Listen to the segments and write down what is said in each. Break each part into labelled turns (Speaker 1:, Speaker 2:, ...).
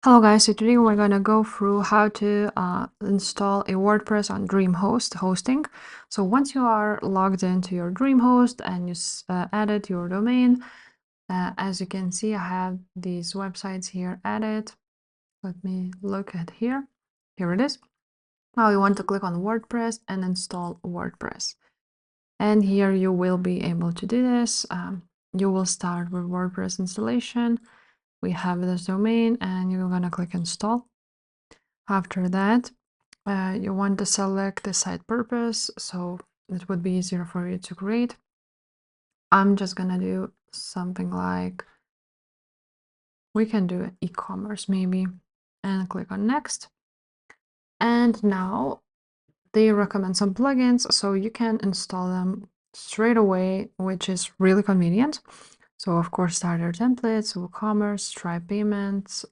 Speaker 1: Hello guys, so today we're gonna go through how to install a WordPress on DreamHost hosting. So once you are logged into your DreamHost and you added your domain, as you can see, I have these websites here added. Let me look at here. Here it is. Now you want to click on WordPress and install WordPress. And here you will be able to do this. You will start with WordPress installation. We have this domain and you're gonna click install. After that, you want to select the site purpose, so it would be easier for you to create. I'm just gonna do something like, we can do e-commerce maybe, and click on next. And now they recommend some plugins, so you can install them straight away, which is really convenient. So of course, starter templates, WooCommerce, Stripe payments,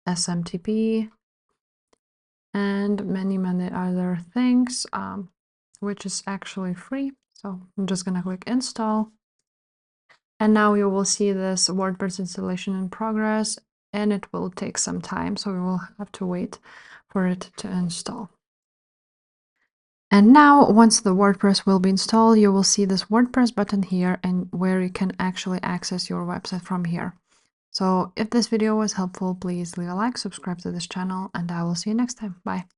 Speaker 1: SMTP, and many other things, which is actually free. So I'm just gonna click install. And now you will see this WordPress installation in progress, and it will take some time. So we will have to wait for it to install. And now once the WordPress will be installed, you will see this WordPress button here and where you can actually access your website from here. So if this video was helpful, please leave a like, subscribe to this channel, and I will see you next time. Bye.